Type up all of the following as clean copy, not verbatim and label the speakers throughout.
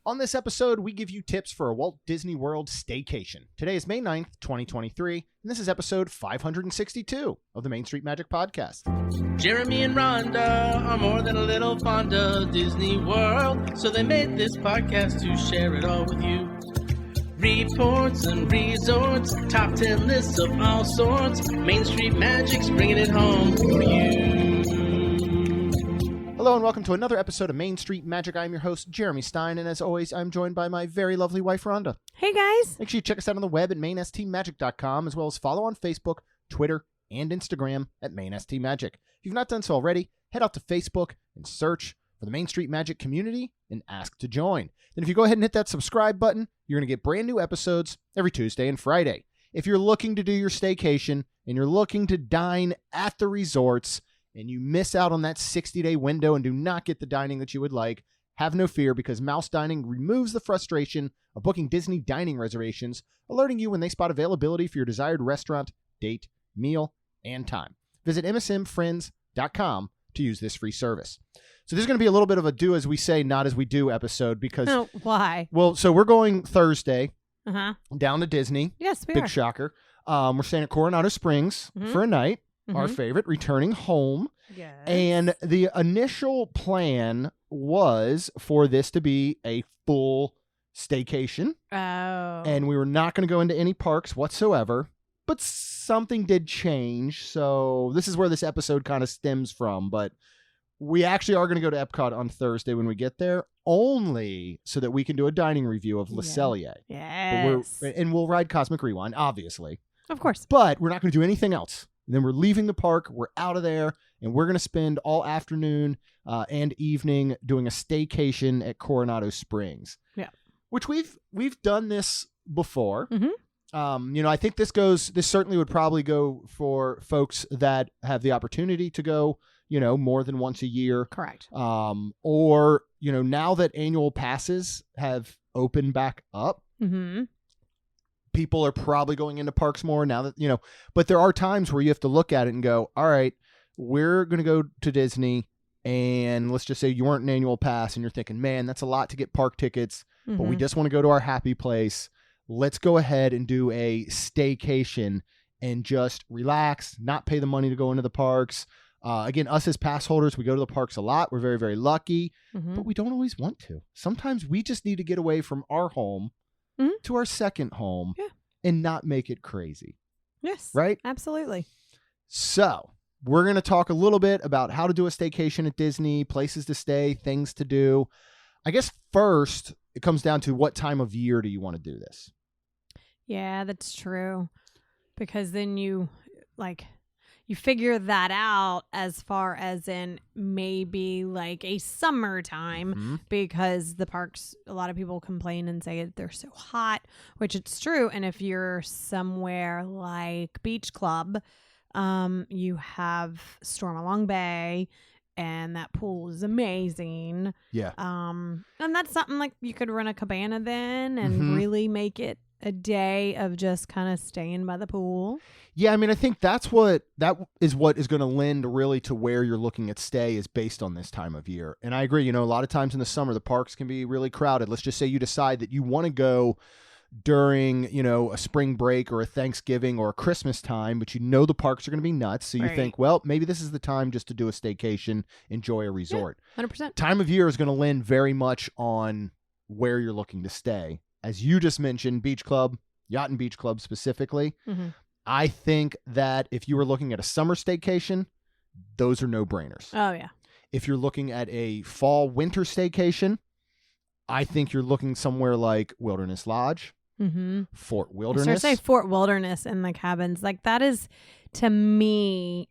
Speaker 1: On this episode, we give you tips for a Walt Disney World staycation. Today is May 9th, 2023, and this is episode 562 of the Main Street Magic Podcast.
Speaker 2: Jeremy and Rhonda are more than a little fond of Disney World, so they made this podcast to share it all with you. Reports and resorts, top 10 lists of all sorts, Main Street Magic's bringing it home for you.
Speaker 1: Hello and welcome to another episode of Main Street Magic. I'm your host, Jeremy Stein, and as always, I'm joined by my very lovely wife, Rhonda.
Speaker 3: Hey, guys.
Speaker 1: Make sure you check us out on the web at mainstmagic.com, as well as follow on Facebook, Twitter, and Instagram at mainstmagic. If you've not done so already, head out to Facebook and search for the Main Street Magic community and ask to join. Then if you go ahead and hit that subscribe button, you're going to get brand new episodes every Tuesday and Friday. If you're looking to do your staycation and you're looking to dine at the resorts and you miss out on that 60-day window and do not get the dining that you would like, have no fear, because Mouse Dining removes the frustration of booking Disney dining reservations, alerting you when they spot availability for your desired restaurant, date, meal, and time. Visit msmfriends.com to use this free service. So there's going to be a little bit of a do as we say, not as we do episode because...
Speaker 3: Oh, why?
Speaker 1: Well, so we're going Thursday down to Disney.
Speaker 3: Yes, we
Speaker 1: Big
Speaker 3: are.
Speaker 1: shocker. We're staying at Coronado Springs for a night. Our favorite, returning home.
Speaker 3: Yes.
Speaker 1: And the initial plan was for this to be a full staycation.
Speaker 3: Oh.
Speaker 1: And we were not going to go into any parks whatsoever. But something did change. So this is where this episode kind of stems from. But we actually are going to go to Epcot on Thursday when we get there, only so that we can do a dining review of Le Cellier.
Speaker 3: Yes.
Speaker 1: And we'll ride Cosmic Rewind, obviously.
Speaker 3: Of course.
Speaker 1: But we're not going to do anything else. And then we're leaving the park, we're out of there, and we're going to spend all afternoon and evening doing a staycation at Coronado Springs.
Speaker 3: Yeah.
Speaker 1: Which we've done this before.
Speaker 3: Mm-hmm.
Speaker 1: I think this certainly would probably go for folks that have the opportunity to go, more than once a year.
Speaker 3: Correct.
Speaker 1: Or, now that annual passes have opened back up, people are probably going into parks more now that, but there are times where you have to look at it and go, all right, we're going to go to Disney, and let's just say you weren't an annual pass and you're thinking, man, that's a lot to get park tickets, but we just want to go to our happy place. Let's go ahead and do a staycation and just relax, not pay the money to go into the parks. Again, us as pass holders, we go to the parks a lot. We're very, very lucky, but we don't always want to. Sometimes we just need to get away from our home to our second home and not make it crazy.
Speaker 3: Yes.
Speaker 1: Right?
Speaker 3: Absolutely.
Speaker 1: So we're going to talk a little bit about how to do a staycation at Disney, places to stay, things to do. I guess first, it comes down to what time of year do you want to do this? Yeah,
Speaker 3: that's true. Because then you figure that out as far as in maybe like a summertime, because the parks, a lot of people complain and say they're so hot, which it's true. And if you're somewhere like Beach Club, you have Storm Along Bay, and that pool is amazing.
Speaker 1: Yeah.
Speaker 3: And that's something like you could rent a cabana then and really make it a day of just kind of staying by the pool.
Speaker 1: Yeah, I mean, I think that is what is going to lend really to where you're looking at stay is based on this time of year. And I agree, a lot of times in the summer, the parks can be really crowded. Let's just say you decide that you want to go during, a spring break or a Thanksgiving or a Christmas time, but the parks are going to be nuts. So you think, well, maybe this is the time just to do a staycation, enjoy a resort.
Speaker 3: Yeah, 100%.
Speaker 1: Time of year is going to lend very much on where you're looking to stay. As you just mentioned, Beach Club, Yacht and Beach Club specifically. I think that if you were looking at a summer staycation, those are no-brainers.
Speaker 3: Oh, yeah.
Speaker 1: If you're looking at a fall-winter staycation, I think you're looking somewhere like Wilderness Lodge, Fort Wilderness.
Speaker 3: I was going to say Fort Wilderness in the cabins. Like, that is, to me,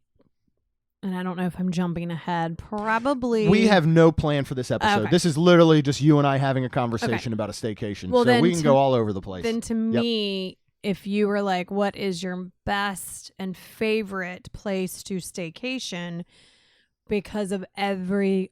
Speaker 3: and I don't know if I'm jumping ahead, probably.
Speaker 1: We have no plan for this episode.
Speaker 3: Okay.
Speaker 1: This is literally just you and I having a conversation about a staycation.
Speaker 3: Well,
Speaker 1: so we can go all over the place.
Speaker 3: Then to me, if you were like, what is your best and favorite place to staycation, because of every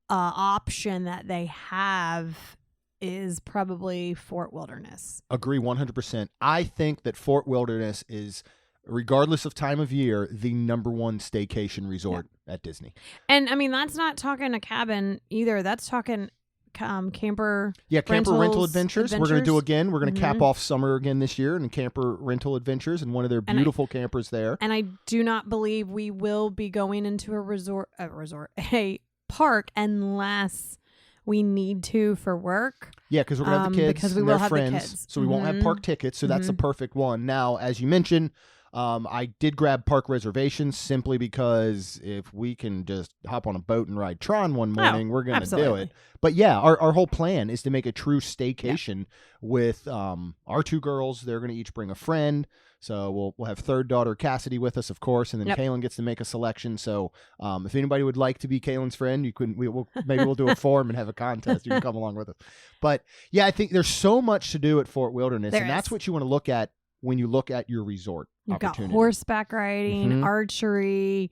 Speaker 3: option that they have, is probably Fort Wilderness.
Speaker 1: Agree 100%. I think that Fort Wilderness is, regardless of time of year, the number one staycation resort at Disney.
Speaker 3: And I mean, that's not talking a cabin either. That's talking camper.
Speaker 1: Yeah, camper rental adventures. We're going to do again. We're going to cap
Speaker 3: Mhm.
Speaker 1: off summer again this year in camper rental adventures and one of their beautiful campers there.
Speaker 3: And I do not believe we will be going into a park unless we need to for work.
Speaker 1: Yeah, because we're going to have the kids
Speaker 3: because we
Speaker 1: and
Speaker 3: will
Speaker 1: their
Speaker 3: have
Speaker 1: friends,
Speaker 3: the kids.
Speaker 1: so we won't have park tickets. So that's the perfect one. Now, as you mentioned, I did grab park reservations simply because if we can just hop on a boat and ride Tron one morning, we're going to do it. But yeah, our whole plan is to make a true staycation with our two girls. They're going to each bring a friend. So we'll have third daughter Cassidy with us, of course, and then Kaylin gets to make a selection. So if anybody would like to be Kaylin's friend, maybe we'll do a form and have a contest. You can come along with us. But yeah, I think there's so much to do at Fort Wilderness, and that's what you want to look at when you look at your resort.
Speaker 3: You've got horseback riding, archery,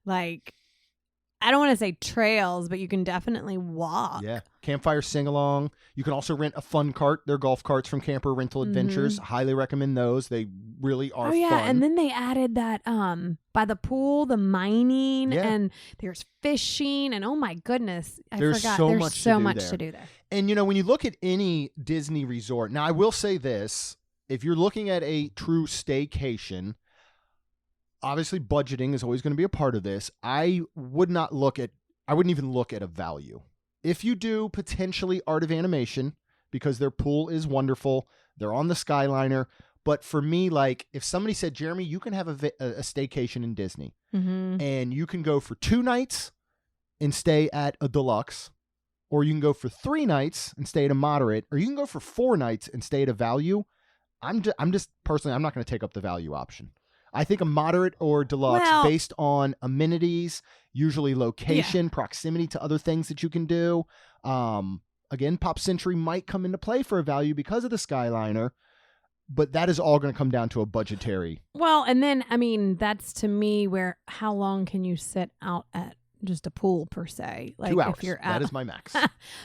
Speaker 3: like I don't want to say trails, but you can definitely walk.
Speaker 1: Yeah. Campfire sing-along. You can also rent a fun cart. They're golf carts from Camper Rental Adventures. Highly recommend those. They really are fun.
Speaker 3: And then they added that by the pool, the mining, and there's fishing, and oh my goodness, I forgot. There's so much to do there.
Speaker 1: And when you look at any Disney resort, now I will say this, if you're looking at a true staycation, obviously budgeting is always going to be a part of this. I wouldn't even look at a value. If you do, potentially Art of Animation, because their pool is wonderful. They're on the Skyliner. But for me, like if somebody said, Jeremy, you can have a staycation in Disney and you can go for 2 nights and stay at a deluxe, or you can go for 3 nights and stay at a moderate, or you can go for 4 nights and stay at a value. I'm just personally, I'm not going to take up the value option. I think a moderate or deluxe based on amenities, usually location, proximity to other things that you can do. Again, Pop Century might come into play for a value because of the Skyliner, but that is all going to come down to a budgetary.
Speaker 3: Well, and then, I mean, that's to me where how long can you sit out at just a pool per se? Like
Speaker 1: 2 hours.
Speaker 3: If you're
Speaker 1: that is my max.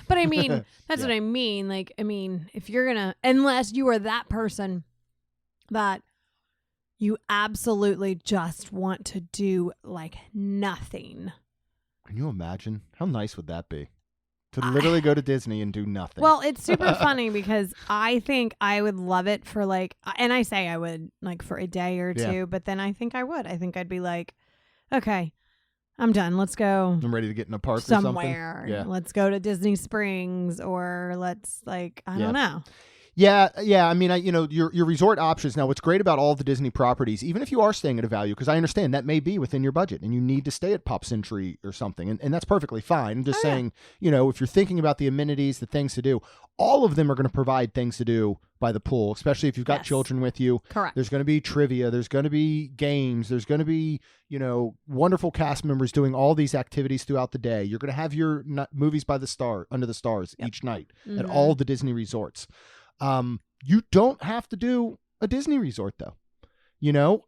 Speaker 3: But I mean, that's what I mean. Like, I mean, if you're going to, unless you are that person that you absolutely just want to do like nothing.
Speaker 1: Can you imagine? How nice would that be? To literally go to Disney and do nothing.
Speaker 3: Well, it's super funny because I think I would love it for like, and I say I would like for a day or two, but then I think I would. I think I'd be like, okay, I'm done. Let's go.
Speaker 1: I'm ready to get in a park
Speaker 3: somewhere.
Speaker 1: Or something.
Speaker 3: Let's go to Disney Springs or let's like, I don't know.
Speaker 1: Yeah. I mean, your resort options. Now, what's great about all the Disney properties, even if you are staying at a value, because I understand that may be within your budget and you need to stay at Pop Century or something, and that's perfectly fine. I'm just saying, if you're thinking about the amenities, the things to do, all of them are going to provide things to do by the pool, especially if you've got children with you.
Speaker 3: Correct.
Speaker 1: There's going to be trivia. There's going to be games. There's going to be, wonderful cast members doing all these activities throughout the day. You're going to have your movies under the stars each night at all the Disney resorts. You don't have to do a Disney resort though.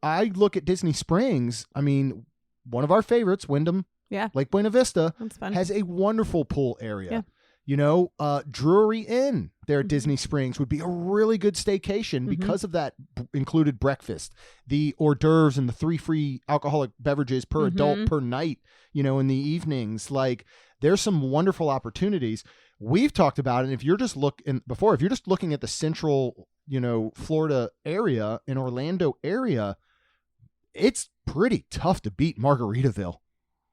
Speaker 1: I look at Disney Springs. I mean, one of our favorites, Wyndham, Lake Buena Vista, has a wonderful pool area. Drury Inn there at Disney Springs would be a really good staycation because of that included breakfast, the hors d'oeuvres, and the 3 free alcoholic beverages per adult per night, in the evenings. Like, there's some wonderful opportunities. We've talked about it. If you're just looking at the central, Florida area and Orlando area, it's pretty tough to beat Margaritaville.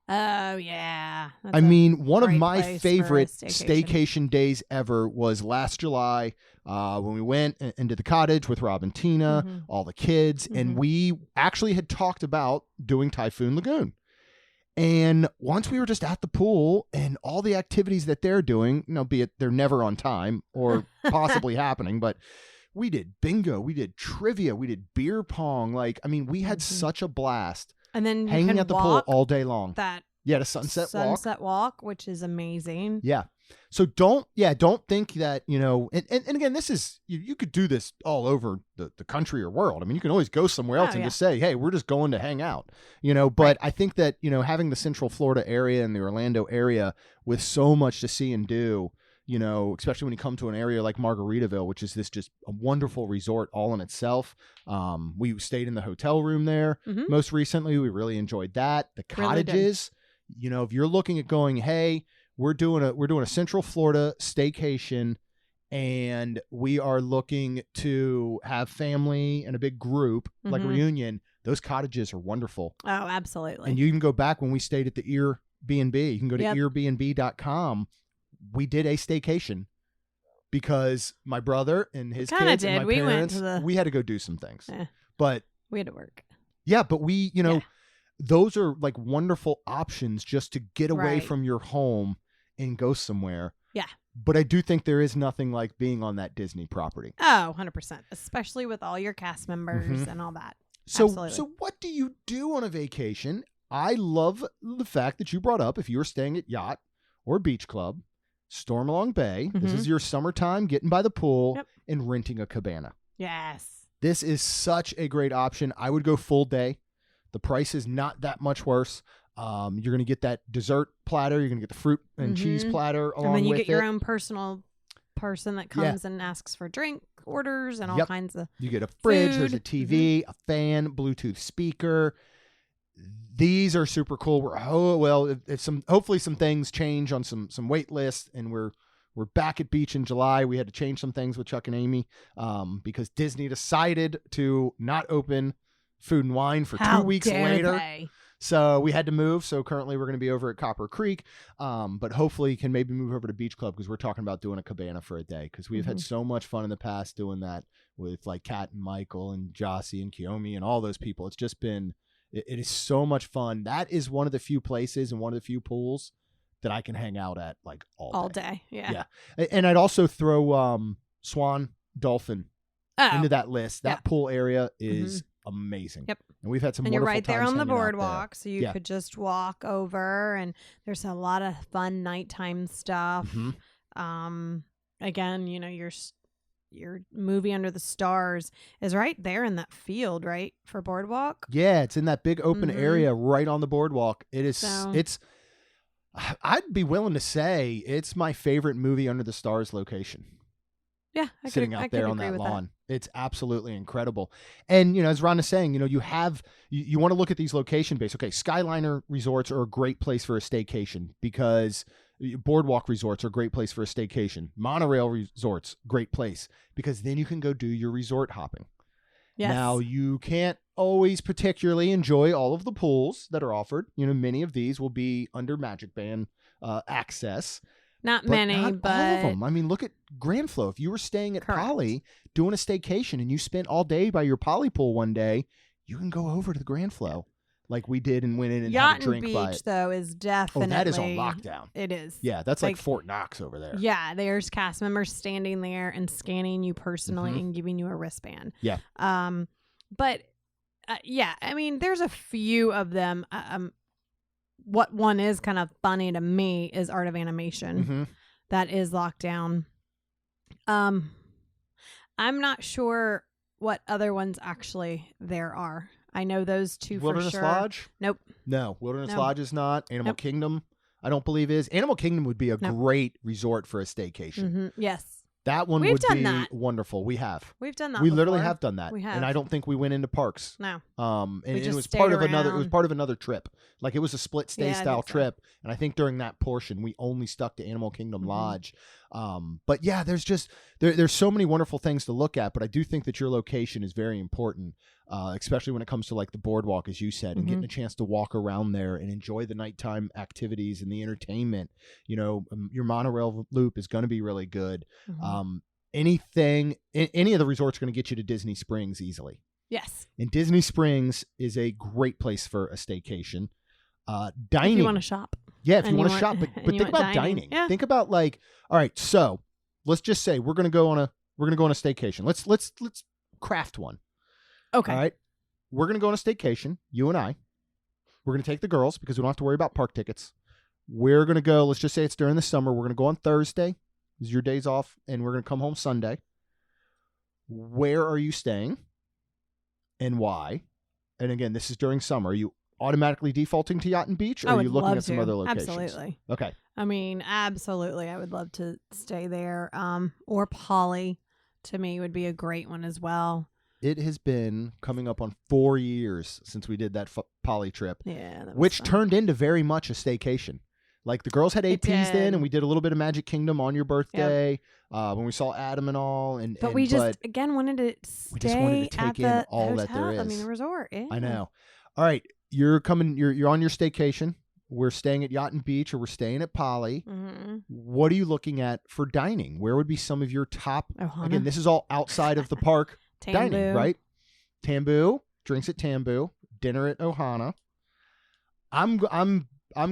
Speaker 3: Oh, yeah.
Speaker 1: I mean, one of my favorite staycation days ever was last July when we went into the cottage with Rob and Tina, all the kids, and we actually had talked about doing Typhoon Lagoon. And once we were just at the pool and all the activities that they're doing, be it they're never on time or possibly happening, but we did bingo, we did trivia, we did beer pong. Like, I mean, we had such a blast. And then hanging at the pool all day long. The sunset
Speaker 3: walk, which is amazing.
Speaker 1: Yeah. So don't think that, and again, this is, you could do this all over the country or world. I mean, you can always go somewhere else and just say, hey, we're just going to hang out, but I think that, having the Central Florida area and the Orlando area with so much to see and do, especially when you come to an area like Margaritaville, which is just a wonderful resort all in itself. We stayed in the hotel room there most recently. We really enjoyed that. The cottages, if you're looking at going, hey, we're doing a Central Florida staycation, and we are looking to have family and a big group, like a reunion. Those cottages are wonderful.
Speaker 3: Oh, absolutely.
Speaker 1: And you can go back when we stayed at the Airbnb. You can go to airbnb.com. We did a staycation because my brother and his kids and my parents, we had to go do some things. But
Speaker 3: we had to work.
Speaker 1: Yeah, but we, those are like wonderful options just to get away from your home and go somewhere.
Speaker 3: Yeah.
Speaker 1: But I do think there is nothing like being on that Disney property.
Speaker 3: Oh, 100%. Especially with all your cast members and all that.
Speaker 1: So what do you do on a vacation? I love the fact that you brought up, if you were staying at Yacht or Beach Club, Stormalong Bay, this is your summertime, getting by the pool and renting a cabana.
Speaker 3: Yes.
Speaker 1: This is such a great option. I would go full day. The price is not that much worse. You're going to get that dessert platter. You're going to get the fruit and cheese platter along with it.
Speaker 3: And then you get your own personal person that comes and asks for drink orders and all kinds of
Speaker 1: You get a fridge,
Speaker 3: food.
Speaker 1: There's a TV, a fan, Bluetooth speaker. These are super cool. Hopefully some things change on some wait lists, and we're back at beach in July. We had to change some things with Chuck and Amy because Disney decided to not open Food and Wine for 2 weeks later. So we had to move. So currently we're going to be over at Copper Creek, but hopefully can maybe move over to Beach Club because we're talking about doing a cabana for a day because we've had so much fun in the past doing that with like Kat and Michael and Jossie and Kiyomi and all those people. It's just been, it is so much fun. That is one of the few places and one of the few pools that I can hang out at like all day. Yeah. And I'd also throw Swan Dolphin into that list. That pool area is amazing.
Speaker 3: Yep.
Speaker 1: And we've had some
Speaker 3: and
Speaker 1: wonderful
Speaker 3: you're right there on the boardwalk, so you
Speaker 1: Yeah.
Speaker 3: could just walk over, and there's a lot of fun nighttime stuff. Again, your movie Under the Stars is right there in that field, right, for boardwalk.
Speaker 1: Yeah, it's in that big open area right on the boardwalk. It is. It's. I'd be willing to say it's my favorite movie Under the Stars location.
Speaker 3: Yeah,
Speaker 1: sitting out there on that lawn. It's absolutely incredible. And, as Rhonda's saying, you want to look at these location based. Okay, Skyliner resorts are a great place for a staycation because boardwalk resorts are a great place for a staycation. Monorail resorts, great place because then you can go do your resort hopping. Yes. Now, you can't always particularly enjoy all of the pools that are offered. Many of these will be under Magic Band access.
Speaker 3: Not
Speaker 1: but
Speaker 3: many,
Speaker 1: not
Speaker 3: but
Speaker 1: all of them. I mean, look at Grand Flow. If you were staying at Poly doing a staycation and you spent all day by your Poly pool one day, you can go over to the Grand Flow like we did and went in and had a drink
Speaker 3: Beach,
Speaker 1: by it.
Speaker 3: Though, is definitely
Speaker 1: that is on lockdown.
Speaker 3: It is.
Speaker 1: Yeah, that's like Fort Knox over there.
Speaker 3: Yeah, there's cast members standing there and scanning you personally and giving you a wristband.
Speaker 1: Yeah.
Speaker 3: But I mean, there's a few of them. What one is kind of funny to me is Art of Animation. That is locked down. I'm not sure what other ones actually there are. I know those two
Speaker 1: Wilderness
Speaker 3: for sure.
Speaker 1: Lodge?
Speaker 3: Nope.
Speaker 1: No, Wilderness Lodge is not. Animal Kingdom, I don't believe is. Animal Kingdom would be a great resort for a staycation.
Speaker 3: Yes.
Speaker 1: That one would be wonderful. We've done that. We literally have done that.
Speaker 3: We have.
Speaker 1: And I don't think we went into parks.
Speaker 3: No.
Speaker 1: And it was part of another. It was part of another trip. Like it was a split stay style trip. And I think during that portion we only stuck to Animal Kingdom Lodge. But yeah, there's just there's so many wonderful things to look at. But I do think that your location is very important, especially when it comes to like the boardwalk, as you said, and getting a chance to walk around there and enjoy the nighttime activities and the entertainment. Your monorail loop is going to be really good. Any of the resorts are going to get you to Disney Springs easily.
Speaker 3: Yes.
Speaker 1: And Disney Springs is a great place for a staycation. Dining.
Speaker 3: If you want to shop.
Speaker 1: Yeah, if you want to shop, but think about dining.
Speaker 3: Yeah.
Speaker 1: Think about like, all right, so let's just say we're gonna go on a staycation. Let's craft one.
Speaker 3: Okay.
Speaker 1: All right. We're gonna go on a staycation, you and I. We're gonna take the girls because we don't have to worry about park tickets. We're gonna go, let's just say it's during the summer. We're gonna go on Thursday. This is your days off, and we're gonna come home Sunday. Where are you staying? And why? And again, this is during summer. Are you automatically defaulting to Yacht and Beach, or are you looking at some other locations?
Speaker 3: Absolutely.
Speaker 1: Okay.
Speaker 3: I mean, absolutely. I would love to stay there. Or Poly, to me, would be a great one as well.
Speaker 1: It has been coming up on 4 years since we did that Poly trip,
Speaker 3: yeah,
Speaker 1: which turned into very much a staycation. Like the girls had
Speaker 3: It
Speaker 1: APs then,
Speaker 3: did.
Speaker 1: and we did a little bit of Magic Kingdom on your birthday when we saw Adam and all.
Speaker 3: But we just again wanted to
Speaker 1: we just wanted to
Speaker 3: stay at
Speaker 1: take in
Speaker 3: the
Speaker 1: all
Speaker 3: hotel.
Speaker 1: that there is.
Speaker 3: I mean, the resort. Yeah.
Speaker 1: I know. All right, you're coming. You're on your staycation. We're staying at Yacht and Beach, or we're staying at Poly.
Speaker 3: Mm-hmm.
Speaker 1: What are you looking at for dining? Where would be some of your top?
Speaker 3: Ohana.
Speaker 1: Again, this is all outside of the park dining, right? Tambu, drinks at Tambu, dinner at Ohana. I'm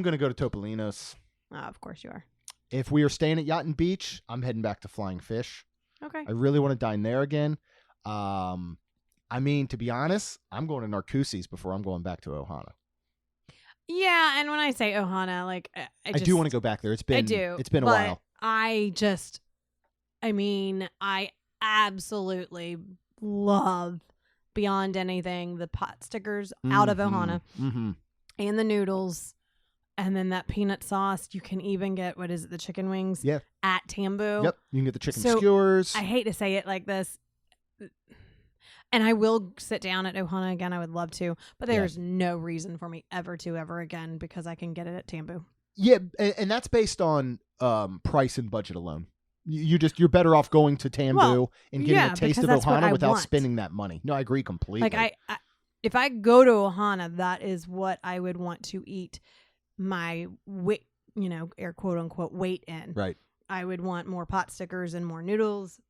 Speaker 1: gonna go to Topolino's.
Speaker 3: Oh, of course you are.
Speaker 1: If we are staying at Yacht and Beach, I'm heading back to Flying Fish.
Speaker 3: Okay.
Speaker 1: I really want to dine there again. I mean, to be honest, I'm going to Narcoossee's before I'm going back to Ohana.
Speaker 3: Yeah, and when I say Ohana, like I
Speaker 1: do want to go back there. It's been a while.
Speaker 3: I absolutely love beyond anything the pot stickers out of Ohana and the noodles. And then that peanut sauce, you can even get, what is it, the chicken wings at Tambu.
Speaker 1: Yep, you can get the chicken skewers.
Speaker 3: I hate to say it like this, and I will sit down at Ohana again. I would love to, but there's no reason for me ever again because I can get it at Tambu.
Speaker 1: Yeah, and that's based on price and budget alone. You're better off going to Tambu and getting a taste of Ohana without spending that money. No, I agree completely.
Speaker 3: Like if I go to Ohana, that is what I would want to eat my weight, air quote unquote weight in.
Speaker 1: Right.
Speaker 3: I would want more pot stickers and more noodles.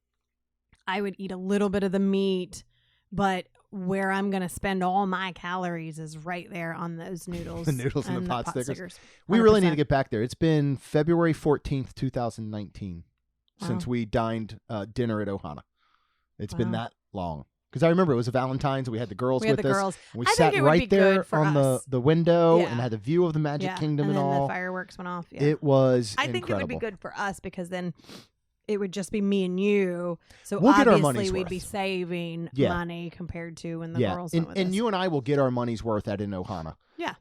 Speaker 3: I would eat a little bit of the meat, but where I'm going to spend all my calories is right there on those noodles.
Speaker 1: The noodles and the pot stickers.
Speaker 3: 100%.
Speaker 1: We really need to get back there. It's been February 14th, 2019 since we dined dinner at Ohana. It's been that long. Because I remember it was a Valentine's. We had the girls with us. And we sat right there on the window and had a view of the Magic Kingdom and all.
Speaker 3: The fireworks went off. Yeah.
Speaker 1: It was
Speaker 3: I think it would be good for us because then it would just be me and you. So
Speaker 1: we'll get our
Speaker 3: obviously
Speaker 1: money's
Speaker 3: we'd
Speaker 1: worth.
Speaker 3: be saving money compared to when the girls went with
Speaker 1: and
Speaker 3: us.
Speaker 1: you and I will get our money's worth at Ohana.
Speaker 3: Yeah.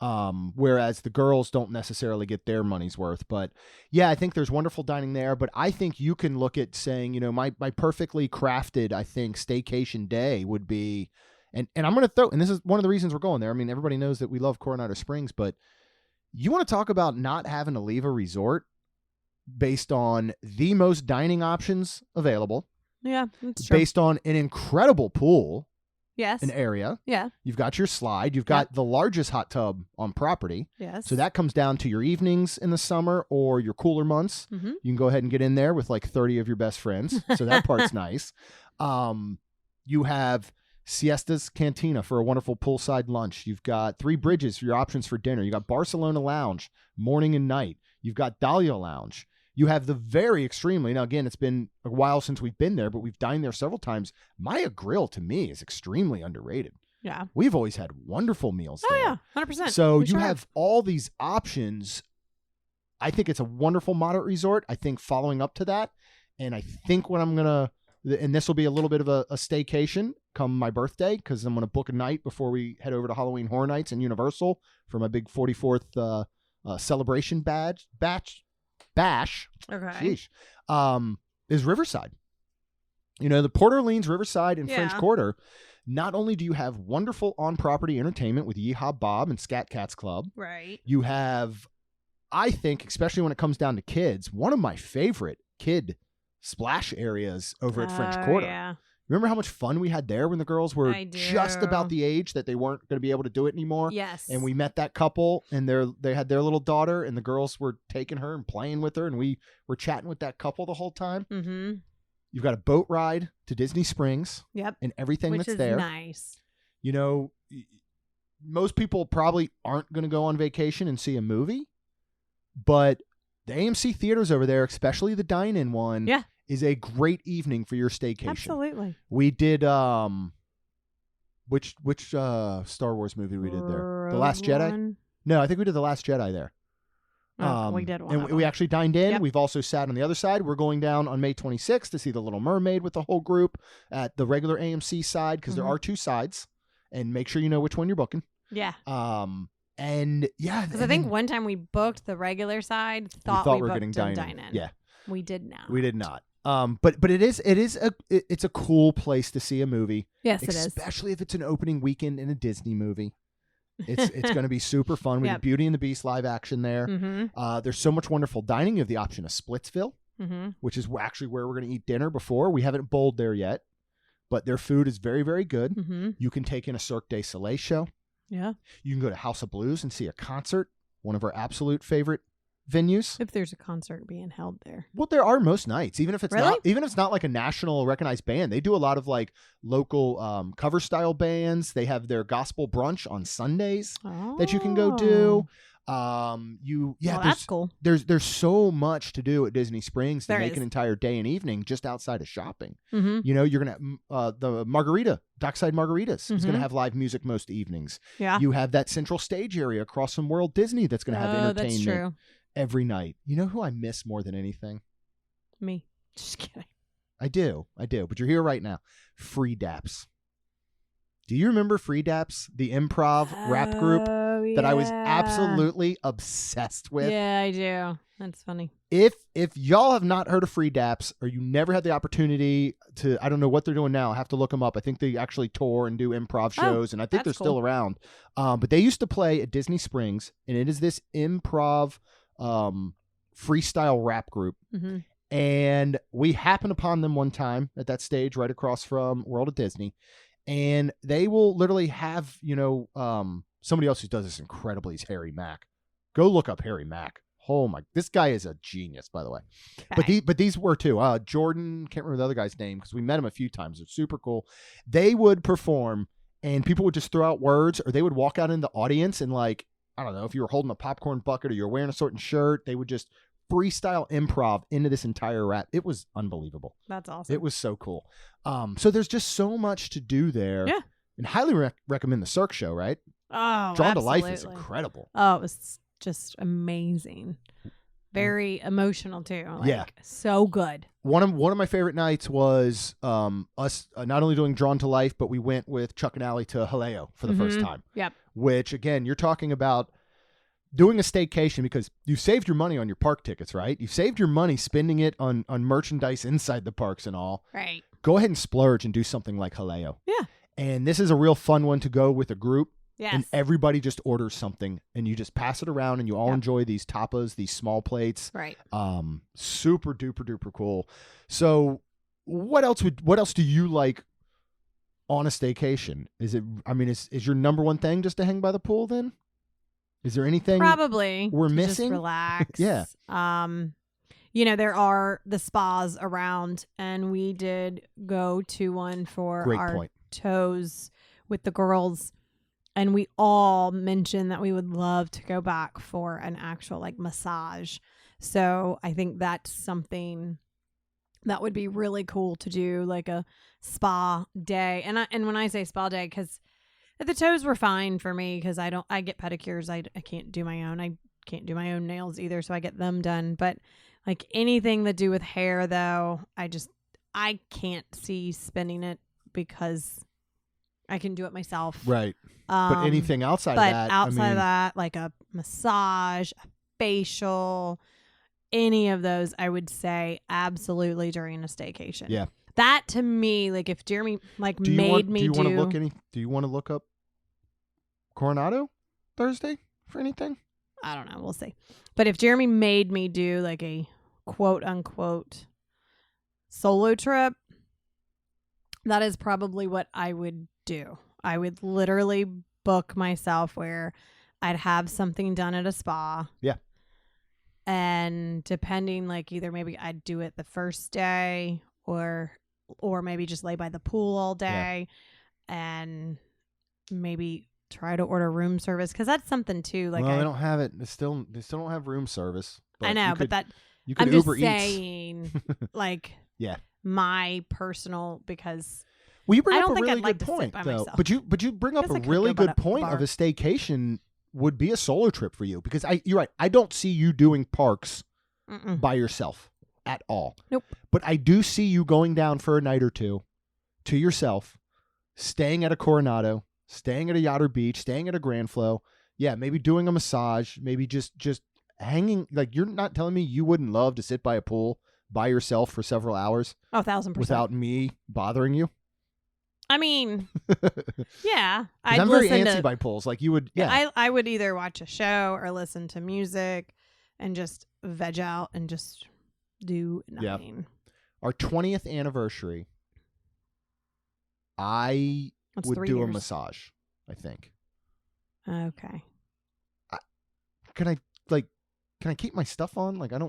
Speaker 1: Whereas the girls don't necessarily get their money's worth. But yeah, I think there's wonderful dining there. But I think you can look at saying, my perfectly crafted, I think, staycation day would be, and I'm going to throw, and this is one of the reasons we're going there. I mean, everybody knows that we love Coronado Springs, but you want to talk about not having to leave a resort based on the most dining options available.
Speaker 3: Yeah, that's true.
Speaker 1: Based on an incredible pool.
Speaker 3: Yes.
Speaker 1: An area.
Speaker 3: Yeah.
Speaker 1: You've got your slide. You've got the largest hot tub on property.
Speaker 3: Yes.
Speaker 1: So that comes down to your evenings in the summer or your cooler months.
Speaker 3: Mm-hmm.
Speaker 1: You can go ahead and get in there with like 30 of your best friends. So that part's nice. You have Siesta's Cantina for a wonderful poolside lunch. You've got Three Bridges for your options for dinner. You got Barcelona Lounge, morning and night. You've got Dahlia Lounge. You have the very extremely, now again, it's been a while since we've been there, but we've dined there several times. Maya Grill, to me, is extremely underrated.
Speaker 3: Yeah.
Speaker 1: We've always had wonderful meals there.
Speaker 3: Oh, yeah, 100%.
Speaker 1: So you have all these options. I think it's a wonderful moderate resort. I think following up to that, and I think what I'm going to, and this will be a little bit of a staycation come my birthday, because I'm going to book a night before we head over to Halloween Horror Nights and Universal for my big 44th celebration bash.
Speaker 3: Okay.
Speaker 1: Sheesh. Is Riverside. The Port Orleans, Riverside, and French Quarter. Not only do you have wonderful on-property entertainment with Yeehaw Bob and Scat Cats Club.
Speaker 3: Right.
Speaker 1: You have, I think, especially when it comes down to kids, one of my favorite kid splash areas over at French Quarter.
Speaker 3: Yeah.
Speaker 1: Remember how much fun we had there when the girls were just about the age that they weren't going to be able to do it anymore?
Speaker 3: Yes.
Speaker 1: And we met that couple, and they had their little daughter, and the girls were taking her and playing with her, and we were chatting with that couple the whole time.
Speaker 3: Mm-hmm.
Speaker 1: You've got a boat ride to Disney Springs.
Speaker 3: Yep.
Speaker 1: And everything
Speaker 3: Which
Speaker 1: that's
Speaker 3: is
Speaker 1: there.
Speaker 3: Nice.
Speaker 1: Most people probably aren't going to go on vacation and see a movie, but the AMC theaters over there, especially the dine-in one, is a great evening for your staycation.
Speaker 3: Absolutely.
Speaker 1: We did which Star Wars movie we did there? The Last Jedi? No, I think we did The Last Jedi there.
Speaker 3: We did one.
Speaker 1: And we actually dined in. Yep. We've also sat on the other side. We're going down on May 26th to see The Little Mermaid with the whole group at the regular AMC side, because there are two sides, and make sure you know which one you're booking.
Speaker 3: Yeah.
Speaker 1: And yeah,
Speaker 3: because I think one time we booked the regular side, thought we were getting dine-in.
Speaker 1: Yeah.
Speaker 3: We did not.
Speaker 1: We did not. But it's a cool place to see a movie.
Speaker 3: Yes, it is.
Speaker 1: Especially if it's an opening weekend in a Disney movie. It's going to be super fun. We
Speaker 3: Yep.
Speaker 1: have Beauty and the Beast live action there.
Speaker 3: Mm-hmm.
Speaker 1: There's so much wonderful dining. You have the option of Splitsville,
Speaker 3: Mm-hmm.
Speaker 1: which is actually where we're going to eat dinner before. We haven't bowled there yet, but their food is very, very good.
Speaker 3: Mm-hmm.
Speaker 1: You can take in a Cirque du Soleil show.
Speaker 3: Yeah.
Speaker 1: You can go to House of Blues and see a concert, one of our absolute favorite venues.
Speaker 3: If there's a concert being held there.
Speaker 1: Well, there are most nights, even if it's
Speaker 3: Really?
Speaker 1: not like a national recognized band. They do a lot of like local cover style bands. They have their gospel brunch on Sundays that you can go do.
Speaker 3: That's cool.
Speaker 1: There's so much to do at Disney Springs to
Speaker 3: There
Speaker 1: make
Speaker 3: is.
Speaker 1: an entire day and evening just outside of shopping.
Speaker 3: Mm-hmm.
Speaker 1: You know, you're gonna the Dockside Margaritas is gonna have live music most evenings.
Speaker 3: Yeah.
Speaker 1: You have that central stage area across from World Disney that's gonna have entertainment
Speaker 3: That's true.
Speaker 1: every night. You know who I miss more than anything?
Speaker 3: Me. Just kidding.
Speaker 1: I do. But you're here right now. Free Daps. Do you remember Free Daps, the improv rap group that I was absolutely obsessed with?
Speaker 3: Yeah, I do. That's funny.
Speaker 1: If y'all have not heard of Free Daps or you never had the opportunity to, I don't know what they're doing now. I have to look them up. I think they actually tour and do improv shows, and I think they're
Speaker 3: that's
Speaker 1: still
Speaker 3: cool.
Speaker 1: around. But they used to play at Disney Springs, and it is this improv freestyle rap group.
Speaker 3: Mm-hmm.
Speaker 1: And we happened upon them one time at that stage right across from World of Disney. And they will literally have, somebody else who does this incredibly is Harry Mack. Go look up Harry Mack. Oh my, this guy is a genius, by the way.
Speaker 3: Okay.
Speaker 1: But these were too. Jordan, can't remember the other guy's name because we met him a few times. It's super cool. They would perform and people would just throw out words, or they would walk out in the audience and, like, I don't know, if you were holding a popcorn bucket or you're wearing a certain shirt, they would just freestyle improv into this entire rap. It was unbelievable.
Speaker 3: That's awesome.
Speaker 1: It was so cool. So there's just so much to do there.
Speaker 3: Yeah.
Speaker 1: And highly recommend the Cirque show, right?
Speaker 3: Oh,
Speaker 1: Drawn to Life is
Speaker 3: absolutely.
Speaker 1: incredible.
Speaker 3: Oh, it was just amazing. Very emotional too. Like,
Speaker 1: Yeah.
Speaker 3: So good.
Speaker 1: One of my favorite nights was us not only doing Drawn to Life, but we went with Chuck and Allie to Haleo for the first time.
Speaker 3: Yep.
Speaker 1: Which, again, you're talking about doing a staycation because you saved your money on your park tickets, right? You saved your money spending it on merchandise inside the parks and all.
Speaker 3: Right.
Speaker 1: Go ahead and splurge and do something like Haleo.
Speaker 3: Yeah.
Speaker 1: And this is a real fun one to go with a group.
Speaker 3: Yes.
Speaker 1: And everybody just orders something and you just pass it around and you all enjoy these tapas, these small plates.
Speaker 3: Right.
Speaker 1: Super duper duper cool. So what else do you like on a staycation? Is your number one thing just to hang by the pool then? Is there anything
Speaker 3: Probably
Speaker 1: we're
Speaker 3: to
Speaker 1: missing?
Speaker 3: Just relax.
Speaker 1: Yeah.
Speaker 3: There are the spas around, and we did go to one for
Speaker 1: Great
Speaker 3: our
Speaker 1: point.
Speaker 3: toes with the girls. And we all mentioned that we would love to go back for an actual like massage. So I think that's something that would be really cool to do, like a spa day. And when I say spa day, because the toes were fine for me because I get pedicures. I can't do my own. I can't do my own nails either, so I get them done. But like anything to do with hair, though, I can't see spending it because I can do it myself.
Speaker 1: Right. But anything outside of that.
Speaker 3: Outside of that, like a massage, a facial, any of those, I would say absolutely during a staycation.
Speaker 1: Yeah.
Speaker 3: That to me, like if Jeremy
Speaker 1: Do you want to look up Coronado Thursday for anything?
Speaker 3: I don't know. We'll see. But if Jeremy made me do like a quote unquote solo trip, that is probably what I would do. I would literally book myself where I'd have something done at a spa.
Speaker 1: Yeah.
Speaker 3: And depending, like either maybe I'd do it the first day or maybe just lay by the pool all day and maybe try to order room service because that's something too. Like
Speaker 1: they don't have it. They still don't have room service.
Speaker 3: I know,
Speaker 1: you could
Speaker 3: I'm
Speaker 1: Uber
Speaker 3: just
Speaker 1: Eats.
Speaker 3: saying, like,
Speaker 1: yeah,
Speaker 3: my personal because.
Speaker 1: Well, you bring
Speaker 3: I
Speaker 1: up
Speaker 3: don't
Speaker 1: a
Speaker 3: think
Speaker 1: really
Speaker 3: I'd like
Speaker 1: good
Speaker 3: to sit
Speaker 1: point,
Speaker 3: by
Speaker 1: though.
Speaker 3: myself.
Speaker 1: But you bring up
Speaker 3: Guess I
Speaker 1: a
Speaker 3: could
Speaker 1: really
Speaker 3: go by
Speaker 1: good
Speaker 3: the
Speaker 1: point
Speaker 3: bar.
Speaker 1: of a staycation would be a solo trip for you because you're right. I don't see you doing parks by yourself at all.
Speaker 3: Nope.
Speaker 1: But I do see you going down for a night or two to yourself, staying at a Coronado, staying at a Yacht or Beach, staying at a Grand Flow. Yeah, maybe doing a massage, maybe just hanging. Like, you're not telling me you wouldn't love to sit by a pool by yourself for several hours
Speaker 3: 1,000%.
Speaker 1: without me bothering you?
Speaker 3: I mean, yeah.
Speaker 1: 'Cause I'm very antsy by pools. Like you would, yeah.
Speaker 3: I would either watch a show or listen to music and just veg out and just do nothing.
Speaker 1: Yeah. Our 20th anniversary, I
Speaker 3: That's
Speaker 1: would
Speaker 3: 3
Speaker 1: do a
Speaker 3: years.
Speaker 1: massage, I think.
Speaker 3: Okay.
Speaker 1: Can I keep my stuff on? Like, I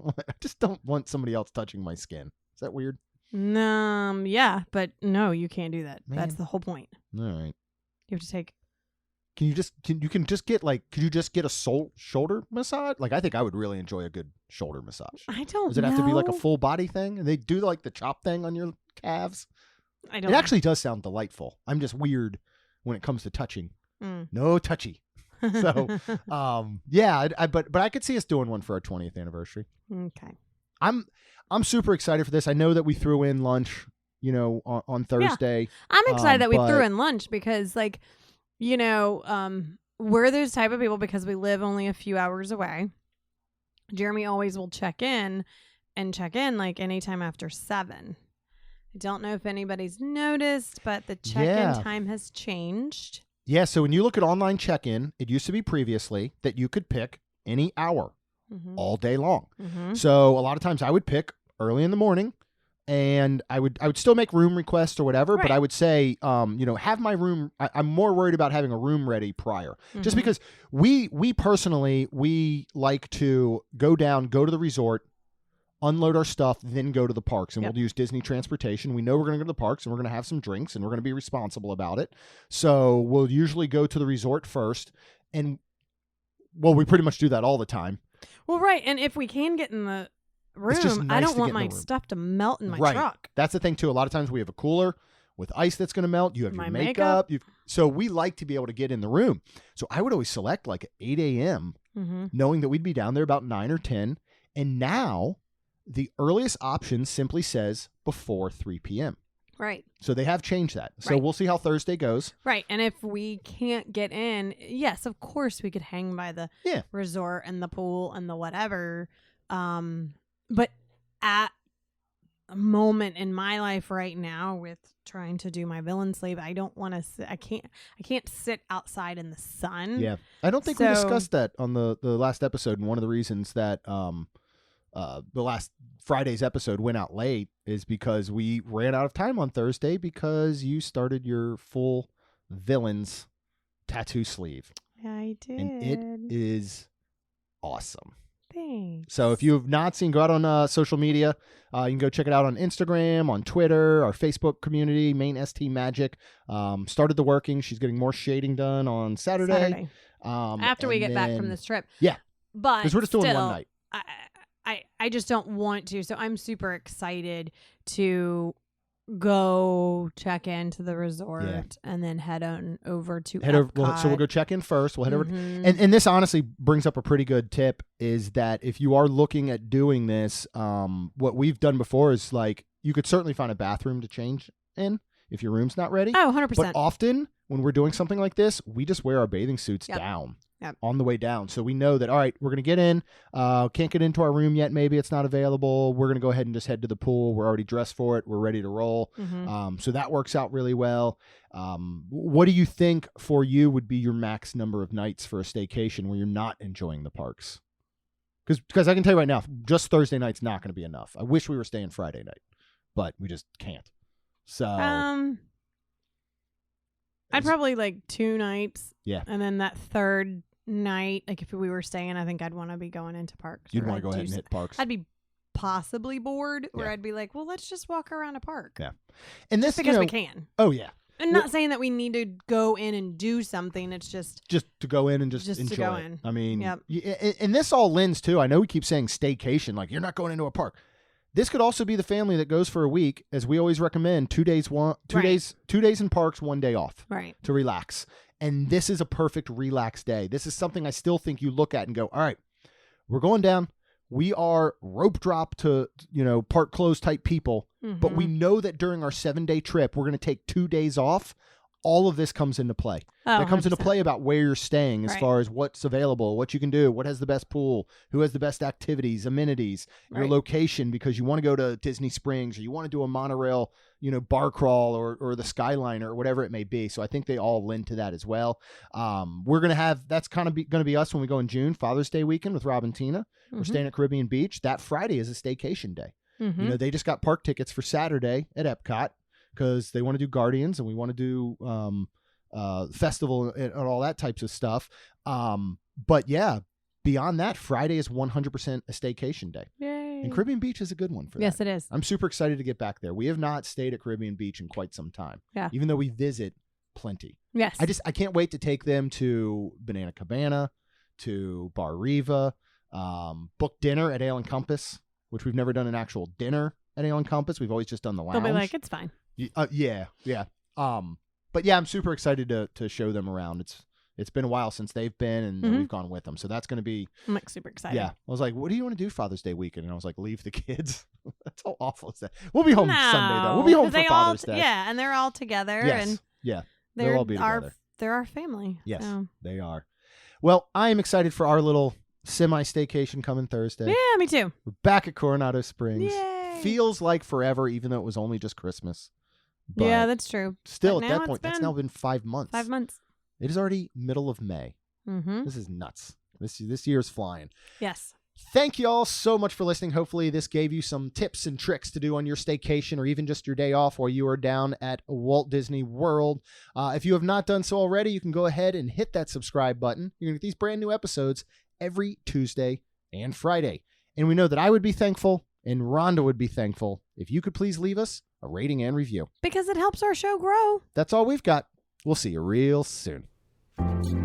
Speaker 1: just don't want somebody else touching my skin. Is that weird?
Speaker 3: Yeah, but no, you can't do that.
Speaker 1: Man.
Speaker 3: That's the whole point.
Speaker 1: All right.
Speaker 3: You have to take.
Speaker 1: Could you just get a shoulder massage? Like, I think I would really enjoy a good shoulder massage.
Speaker 3: I don't know.
Speaker 1: Does it have to be like a full body thing? And they do like the chop thing on your calves?
Speaker 3: I don't
Speaker 1: It actually does sound delightful. I'm just weird when it comes to touching. No touchy. So, yeah, but I could see us doing one for our 20th anniversary.
Speaker 3: Okay.
Speaker 1: I'm super excited for this. I know that we threw in lunch, on Thursday.
Speaker 3: Yeah. I'm excited that we
Speaker 1: but-
Speaker 3: threw in lunch because, like, we're those type of people because we live only a few hours away. Jeremy always will check in like anytime after 7. I don't know if anybody's noticed, but the check-in time has changed.
Speaker 1: Yeah, so when you look at online check-in, it used to be previously that you could pick any hour all day long. So a lot of times I would pick early in the morning, and I would still make room requests or whatever, but I would say, have my room. I'm more worried about having a room ready prior, just because we personally, we like to go to the resort, unload our stuff, then go to the parks. And we'll use Disney transportation. We know we're going to go to the parks and we're going to have some drinks and we're going to be responsible about it. So we'll usually go to the resort first. And, well, we pretty much do that all the time.
Speaker 3: Well, right. And if we can get in the room, I don't want my stuff to melt in my truck.
Speaker 1: That's the thing, too. A lot of times we have a cooler with ice that's going to melt. You have your makeup. So we like to be able to get in the room. So I would always select like 8 a.m., knowing that we'd be down there about 9 or 10. And now the earliest option simply says before 3 p.m.
Speaker 3: Right.
Speaker 1: So they have changed that. So we'll see how Thursday goes.
Speaker 3: Right. And if we can't get in, yes, of course we could hang by the resort and the pool and the whatever. But at a moment in my life right now with trying to do my villain sleep, I don't want to I can't sit outside in the sun.
Speaker 1: Yeah. I don't think we discussed that on the last episode, and one of the reasons that the last Friday's episode went out late is because we ran out of time on Thursday because you started your full villains tattoo sleeve.
Speaker 3: Yeah, I did.
Speaker 1: And it is awesome.
Speaker 3: Thanks.
Speaker 1: So if you have not seen, go out on social media. You can go check it out on Instagram, on Twitter, our Facebook community, Main ST Magic. Started the working. She's getting more shading done on Saturday.
Speaker 3: After we get back from this trip.
Speaker 1: Yeah.
Speaker 3: But
Speaker 1: because we're just doing one night.
Speaker 3: I just don't want to. So I'm super excited to go check into the resort and then head on over to Epcot.
Speaker 1: So we'll go check in first. We'll head over. And this honestly brings up a pretty good tip, is that if you are looking at doing this, what we've done before is like you could certainly find a bathroom to change in if your room's not ready.
Speaker 3: Oh, 100%.
Speaker 1: But often when we're doing something like this, we just wear our bathing suits down. On the way down. So we know that, all right, we're going to get in. Can't get into our room yet. Maybe it's not available. We're going to go ahead and just head to the pool. We're already dressed for it. We're ready to roll. So that works out really well. What do you think for you would be your max number of nights for a staycation where you're not enjoying the parks? Because I can tell you right now, just Thursday night's not going to be enough. I wish we were staying Friday night, but we just can't. So
Speaker 3: I'd probably like 2 nights.
Speaker 1: Yeah.
Speaker 3: And then that third night, like if we were staying, I think I'd want to be going into parks.
Speaker 1: You'd want to go ahead and hit parks.
Speaker 3: I'd be possibly bored, or I'd be like, well, let's just walk around a park.
Speaker 1: Yeah. And this,
Speaker 3: just because we can.
Speaker 1: Oh, yeah.
Speaker 3: And not saying that we need to go in and do something. It's just
Speaker 1: to go in and just enjoy
Speaker 3: to go
Speaker 1: it.
Speaker 3: in.
Speaker 1: I mean, and this all lends too. I know we keep saying staycation, like you're not going into a park. This could also be the family that goes for a week, as we always recommend. 2 days, 2 days in parks, 1 day off,
Speaker 3: right,
Speaker 1: to relax. And this is a perfect relax day. This is something I still think you look at and go, all right, we're going down. We are rope drop to, park closed type people, but we know that during our 7-day trip, we're going to take 2 days off. all of this comes into play.
Speaker 3: Oh,
Speaker 1: That comes into
Speaker 3: 100%.
Speaker 1: play about where you're staying as
Speaker 3: Right.
Speaker 1: far as what's available, what you can do, what has the best pool, who has the best activities, amenities, your
Speaker 3: Right.
Speaker 1: location, because you want to go to Disney Springs or you want to do a monorail, bar crawl or the Skyliner or whatever it may be. So I think they all lend to that as well. We're going to have, that's kind of going to be us when we go in June, Father's Day weekend with Rob and Tina. We're
Speaker 3: Mhm.
Speaker 1: staying at Caribbean Beach. That Friday is a staycation day.
Speaker 3: Mhm.
Speaker 1: They just got park tickets for Saturday at Epcot because they want to do Guardians and we want to do festival and all that types of stuff. But yeah, beyond that, Friday is 100% a staycation day.
Speaker 3: Yay.
Speaker 1: And Caribbean Beach is a good one for
Speaker 3: Yes,
Speaker 1: that.
Speaker 3: it is.
Speaker 1: I'm super excited to get back there. We have not stayed at Caribbean Beach in quite some time.
Speaker 3: Yeah.
Speaker 1: Even though we visit plenty.
Speaker 3: Yes.
Speaker 1: I can't wait to take them to Banana Cabana, to Bar Riva, book dinner at Ale and Compass, which we've never done an actual dinner at Ale and Compass. We've always just done the lounge.
Speaker 3: They'll be like, it's fine.
Speaker 1: Yeah. But yeah, I'm super excited to show them around. It's been a while since they've been, and we've gone with them. So that's going to be,
Speaker 3: I'm like super excited.
Speaker 1: yeah. I was like, what do you want to do Father's Day weekend? And I was like, leave the kids. That's how awful is that? We'll be home Sunday, though. We'll be home
Speaker 3: 'cause
Speaker 1: for
Speaker 3: they
Speaker 1: Father's Day.
Speaker 3: Yeah, and they're all together.
Speaker 1: Yes.
Speaker 3: And
Speaker 1: Yeah.
Speaker 3: they're
Speaker 1: They'll all be together.
Speaker 3: They're our family.
Speaker 1: Yes,
Speaker 3: so.
Speaker 1: they are. Well, I am excited for our little semi-staycation coming Thursday.
Speaker 3: Yeah, me too.
Speaker 1: We're back at Coronado Springs.
Speaker 3: Yay.
Speaker 1: Feels like forever, even though it was only just Christmas. But
Speaker 3: Yeah, that's true.
Speaker 1: still,
Speaker 3: But
Speaker 1: at
Speaker 3: now
Speaker 1: that
Speaker 3: it's
Speaker 1: point, that's
Speaker 3: been
Speaker 1: now been 5 months.
Speaker 3: 5 months.
Speaker 1: It is already middle of May.
Speaker 3: Mm-hmm.
Speaker 1: This is nuts. This year's flying.
Speaker 3: Yes.
Speaker 1: Thank you all so much for listening. Hopefully this gave you some tips and tricks to do on your staycation or even just your day off while you are down at Walt Disney World. If you have not done so already, you can go ahead and hit that subscribe button. You're going to get these brand new episodes every Tuesday and Friday. And we know that I would be thankful and Rhonda would be thankful if you could please leave us a rating and review.
Speaker 3: Because it helps our show grow.
Speaker 1: That's all we've got. We'll see you real soon.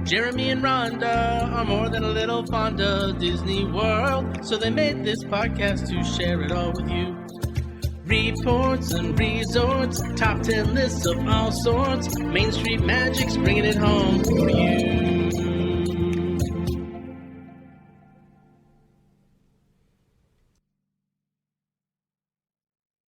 Speaker 2: Jeremy and Rhonda are more than a little fond of Disney World, so they made this podcast to share it all with you. Reports and resorts, top 10 lists of all sorts, Main Street Magic's bringing it home for you.